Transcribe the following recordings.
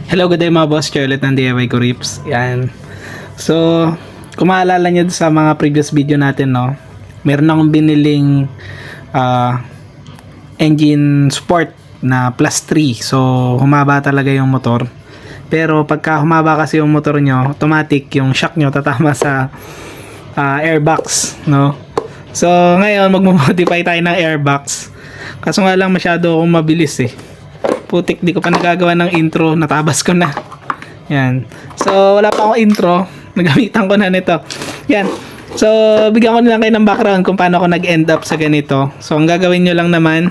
Hello, good day mga boss. Charlotte ng DIY ko Rips. Yan. So, kung maalala nyo sa mga previous video natin, no, meron akong biniling engine sport na plus 3. So, humaba talaga yung motor. Pero pagka humaba kasi yung motor nyo, automatic yung shock nyo tatama sa airbox, no? So, ngayon magmo-modify tayo ng airbox. Kaso nga lang masyado akong mabilis eh. Putik, di ko pa nagagawa ng intro, natabas ko na. Yan. So, wala pa akong intro. Nagamitan ko na nito. Yan. So, bigyan ko na lang kayo ng background kung paano ako nag-end up sa ganito. So, ang gagawin nyo lang naman,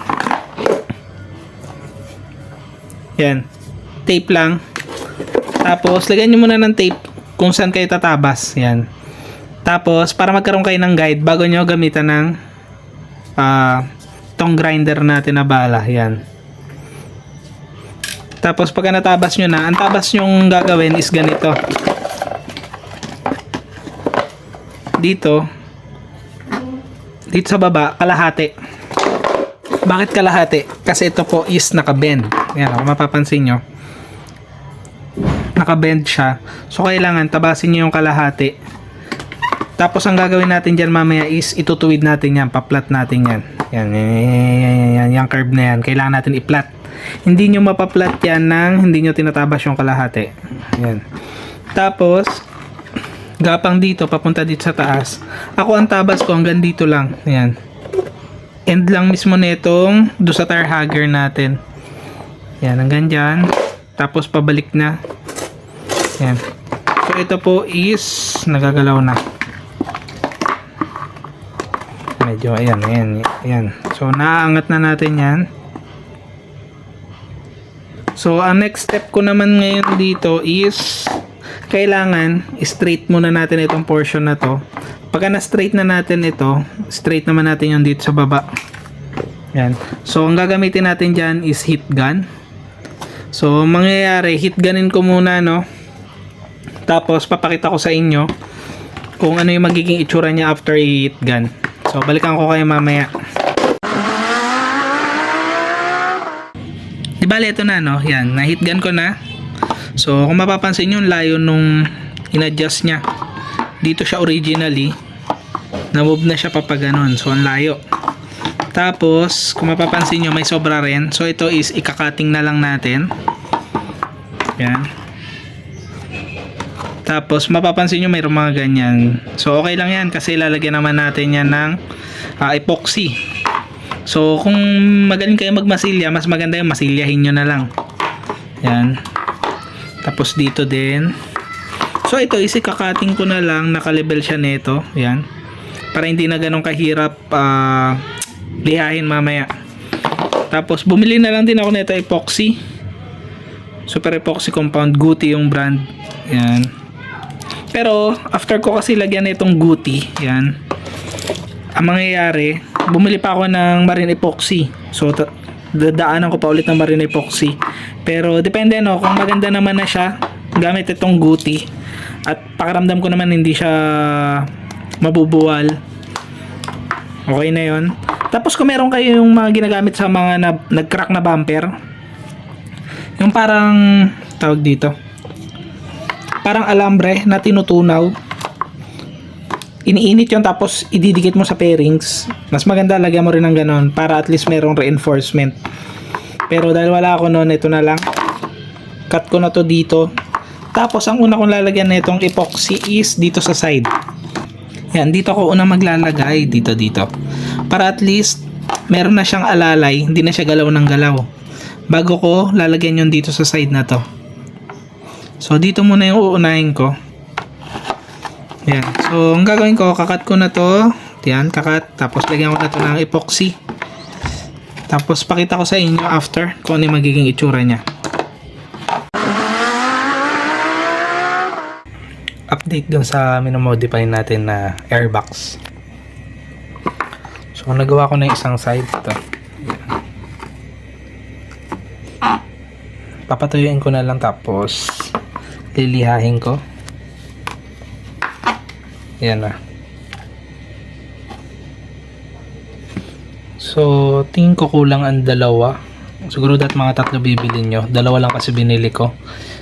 yan. Tape lang. Tapos, lagyan nyo muna ng tape kung saan kayo tatabas. Yan. Tapos, para magkaroon kayo ng guide, bago nyo gamitan ng tong grinder natin na bala. Yan. Tapos pagka natabas nyo na, ang tabas nyong gagawin is ganito. Dito sa baba, kalahati. Bakit kalahati? Kasi ito po is nakabend. Yan, kung mapapansin nyo. Nakabend siya. So kailangan tabasin nyo yung kalahati. Tapos ang gagawin natin dyan mamaya is itutuwid natin yan. Paplat natin yan. Yan. Yung curve na yan. Kailangan natin i-flat. Hindi nyo mapaplat yan nang hindi nyo tinatabas yung kalahati. Yan. Tapos, gapang dito, papunta dito sa taas. Ako ang tabas ko hanggang dito lang. Yan. End lang mismo nitong do sa tire hugger natin. Yan, hanggang dyan. Tapos, pabalik na. Yan. So, ito po is nagagalaw na. Medyo, ayan. So, naaangat na natin yan. So, ang next step ko naman ngayon dito is kailangan straight muna natin itong portion na to. Pagka na-straight na natin ito, straight naman natin yung dito sa baba. Yan. So, ang gagamitin natin dyan is heat gun. So, mangyayari, heat gunin ko muna, no? Tapos, papakita ko sa inyo kung ano yung magiging itsura niya after i-heat gun. So, balikan ko kayo mamaya. Bale, ito na, no? Yan, na-heat gun ko na. So, kung mapapansin nyo, layo nung in-adjust niya. Dito siya originally. Na-move na siya papaganon. So, ang layo. Tapos, kung mapapansin nyo, may sobra rin. So, ito is ikakating na lang natin. Yan. Tapos, mapapansin nyo, mayroong mga ganyan. So, okay lang yan kasi lalagyan naman natin yan ng epoxy. So, kung magaling kayo magmasilya, mas maganda yung masilyahin nyo na lang. Yan. Tapos dito din. So, ito is ikakating ko na lang. Nakalibel siya nito. Yan. Para hindi na ganun kahirap lihahin mamaya. Tapos, bumili na lang din ako nito epoxy. Super epoxy compound. Guti yung brand. Yan. Pero, after ko kasi lagyan itong Guti. Yan. Ang mangyayari, bumili pa ako ng marine epoxy. So, dadaanan ko pa ulit ng marine epoxy. Pero, depende, no? Kung maganda naman na siya, gamit itong Guti. At pakiramdam ko naman hindi siya mabubuwal. Okay na yon. Tapos, kung meron kayo yung mga ginagamit sa mga nag-crack na bumper, yung parang, tawag dito, parang alambre na tinutunaw. Iniinit yun tapos ididikit mo sa pairings. Mas maganda lagyan mo rin ng ganon para at least merong reinforcement. Pero dahil wala ako noon, ito na lang. Cut ko na to dito. Tapos ang una kong lalagyan na itong epoxy is dito sa side. Yan, dito ko una maglalagay. Dito. Para at least meron na siyang alalay. Hindi na siya galaw ng galaw. Bago ko lalagyan yun dito sa side na to. So dito muna yung uunahin ko. Yan. So, ang gagawin ko, kakat ko na to. Yan, kakat. Tapos, lagyan ko na to ng epoxy. Tapos, pakita ko sa inyo after kung ano yung magiging itsura niya. Update dun sa minomodify natin na airbox. So, nagawa ko na yung isang side. Ito. Yan. Papatuyuin ko na lang tapos lilihahin ko. Yan na. So, tingin ko kulang ang dalawa. Siguro mga tatlo bibili nyo. Dalawa lang kasi binili ko.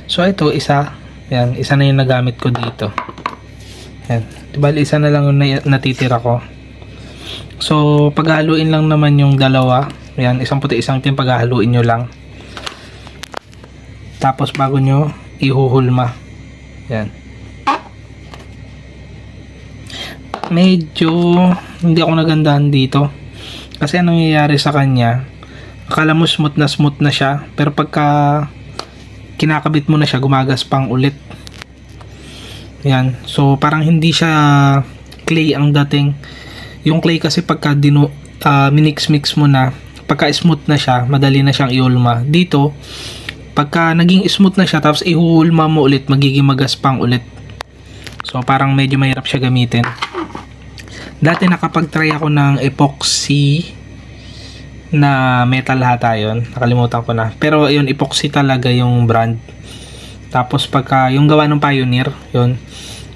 So ito isa, yan, isa na yung nagamit ko dito. Yan, bali isa na lang yung natitira ko. So paghaluin lang naman yung dalawa. Yan, isang puti isang itim, paghaluin nyo lang. Tapos bago nyo ihuhulma. Yan. Medyo hindi ako nagandahan dito. Kasi anong nangyayari sa kanya, akala mo smooth na siya, pero pagka kinakabit mo na siya, gumagaspang ulit. Yan. So parang hindi siya clay ang dating. Yung clay kasi pagka minix-mix mo na, pagka smooth na siya, madali na siyang iulma. Dito, pagka naging smooth na siya, tapos ihuhulma mo ulit, magiging magaspang ulit. So parang medyo mahirap siya gamitin. Dati nakapag-try ako ng epoxy na metal hata yun. Nakalimutan ko na. Pero yun, epoxy talaga yung brand. Tapos pagka yung gawa ng Pioneer, yun.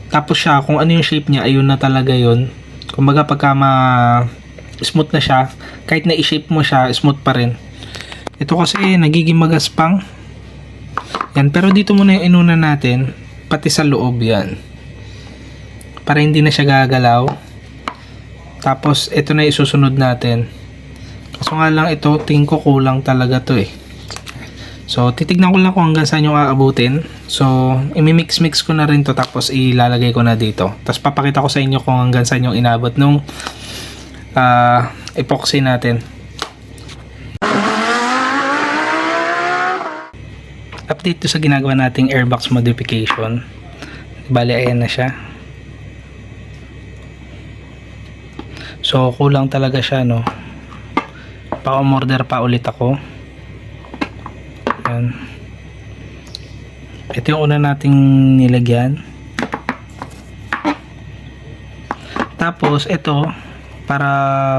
Tapos siya, kung ano yung shape niya, ayun na talaga yun. Kumbaga pagka smooth na siya, kahit na i-shape mo siya, smooth pa rin. Ito kasi nagiging magaspang. Yan, pero dito muna yung inuna natin, pati sa loob yan. Para hindi na siya gagalaw. Tapos ito na isusunod natin. Kaso nga lang ito, tingin ko kulang talaga to eh. So titignan ko lang kung hanggang saan yung aabutin. So imimix-mix ko na rin to, tapos ilalagay ko na dito. Tapos papakita ko sa inyo kung hanggang saan yung inabot nung epoxy natin. Update to sa ginagawa nating airbox modification. Bali ayan na siya. So kulang talaga siya, no. Pa-order pa ulit ako. Yan. Ito yung una nating nilagyan. Tapos ito, para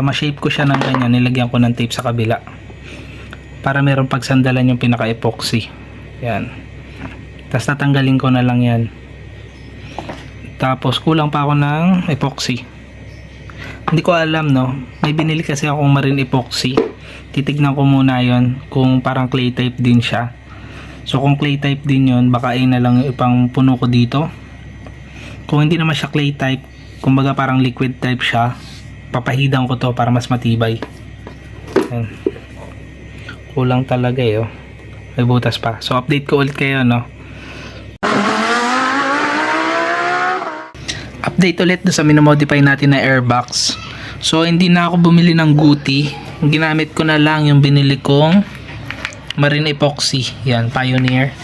ma-shape ko siya ng ganyan, nilagyan ko ng tape sa kabila. Para meron pagsandalan yung pinaka-epoxy. Yan. Tapos tatanggalin ko na lang yan. Tapos kulang pa ako ng epoxy. Hindi ko alam, no. May binili kasi akong marine epoxy. Titignan ko muna yon kung parang clay type din siya. So kung clay type din yon, baka ay na lang yung ipang puno ko dito. Kung hindi naman siya clay type, kumbaga parang liquid type siya, papahidan ko to para mas matibay. Yan. Kulang talaga eh, oh. May butas pa. So update ko ulit kayo, no. Update ulit sa minamodify natin na airbox. So hindi na ako bumili ng guti. Ginamit ko na lang yung binili kong marine epoxy. Yan, Pioneer.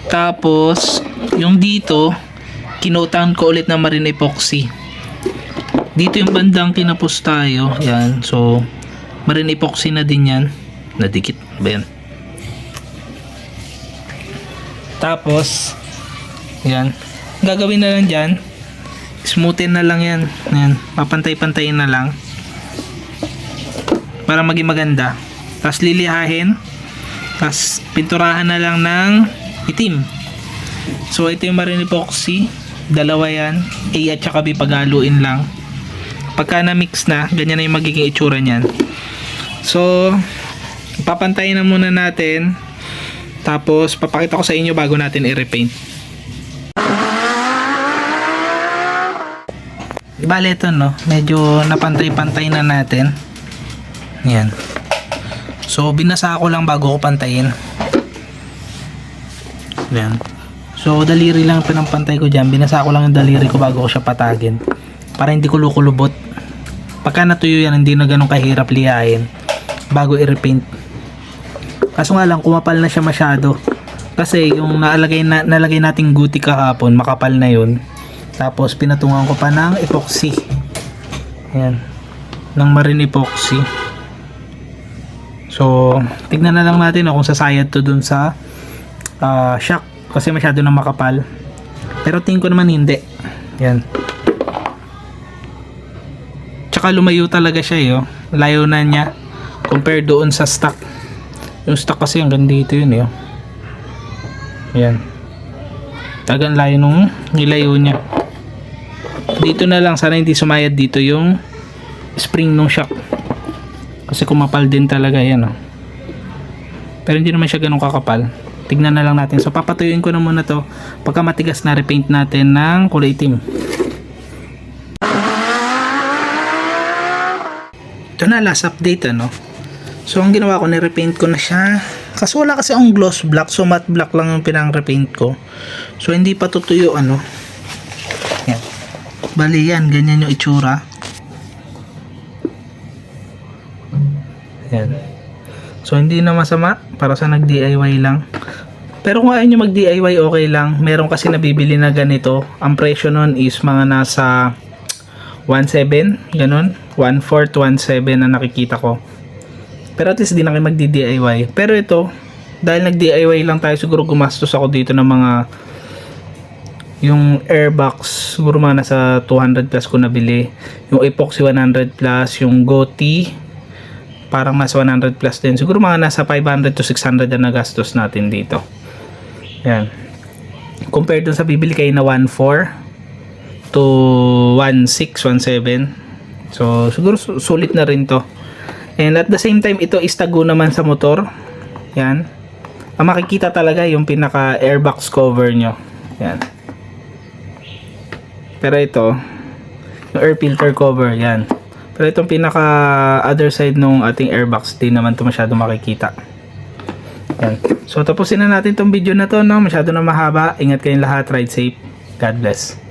Tapos yung dito, kinutan ko ulit na marine epoxy. Dito yung bandang kinapos tayo. Yan, so marine epoxy na din yan. Nadikit ba yan? Tapos yan, gagawin na lang dyan, smoothin na lang yan. Yan, papantay-pantayin na lang para maging maganda. Tapos lilihahin, tapos pinturahan na lang ng itim. So ito yung marine epoxy, dalawa yan, A at saka B, paghaluin lang. Pagka na mix na, ganyan na yung magiging itsura nyan. So papantayin na muna natin, tapos papakita ko sa inyo bago natin i-repaint. Bale ito, no, medyo napantay-pantay na natin. Yan. So binasa ko lang bago ko pantayin. Yan. So daliri lang pinampantay ko dyan. Binasa ko lang yung daliri ko bago ko siya patagin, para hindi kulukulubot. Pagka natuyo yan, hindi na ganun kahirap lihain bago i-repaint. Kaso nga lang, kumapal na siya masyado. Kasi yung nalagay nating guti kahapon, makapal na yun. Tapos pinatungan ko pa ng epoxy. Ayan. Ng marine epoxy. So, tignan na lang natin kung sasayad to dun sa shock. Kasi masyado na makapal. Pero tingin ko naman hindi. Ayan. Tsaka lumayo talaga siya eh. Oh. Layo na niya compare doon sa stock. Yung stock kasi hanggang dito yun eh. Oh. Ayan. Tagang layo nung nilayo niya. Dito na lang, sana hindi sumayad dito yung spring nung shock. Kasi kumapal din talaga yan. Oh. Pero hindi naman siya ganun kakapal. tignan na lang natin. So papatuyuin ko na muna to. Pagka matigas na, repaint natin ng kulay itim. Ito na, last update ano. So ang ginawa ko, ni-repaint ko na siya. Kasi wala kasi akong gloss black, so matte black lang yung pinang-repaint ko. So hindi pa tutuyo ano. Yan. Bali yan, ganyan yung itsura. Yan. So hindi na masama para sa nag-DIY lang. Pero kung ayaw nyo mag-DIY, okay lang. Meron kasi nabibili na ganito. Ang presyo nun is mga nasa 1.7, ganun. 1.4 to 1.7 na nakikita ko. Pero at least di na kayo magdi-DIY. Pero ito, dahil nag-DIY lang tayo, siguro gumastos ako dito ng mga yung airbox, siguro mga nasa 200 plus ko nabili. Yung epoxy 100 plus, yung Goti, parang nasa 100 plus din. Siguro mga nasa 500 to 600 na nagastos natin dito. Yan. Compared dun sa bibili kayo na 1.4 to 1.6, 1.7. So, siguro sulit na rin to. And at the same time, ito is tago naman sa motor. Yan. Ang makikita talaga yung pinaka airbox cover nyo. Yan. Pero ito, yung air filter cover, yan. Pero itong pinaka other side ng ating airbox, di naman ito masyado makikita. Yan. So tapusin na natin itong video na to, no? Masyado na mahaba. Ingat kayong lahat. Ride safe. God bless.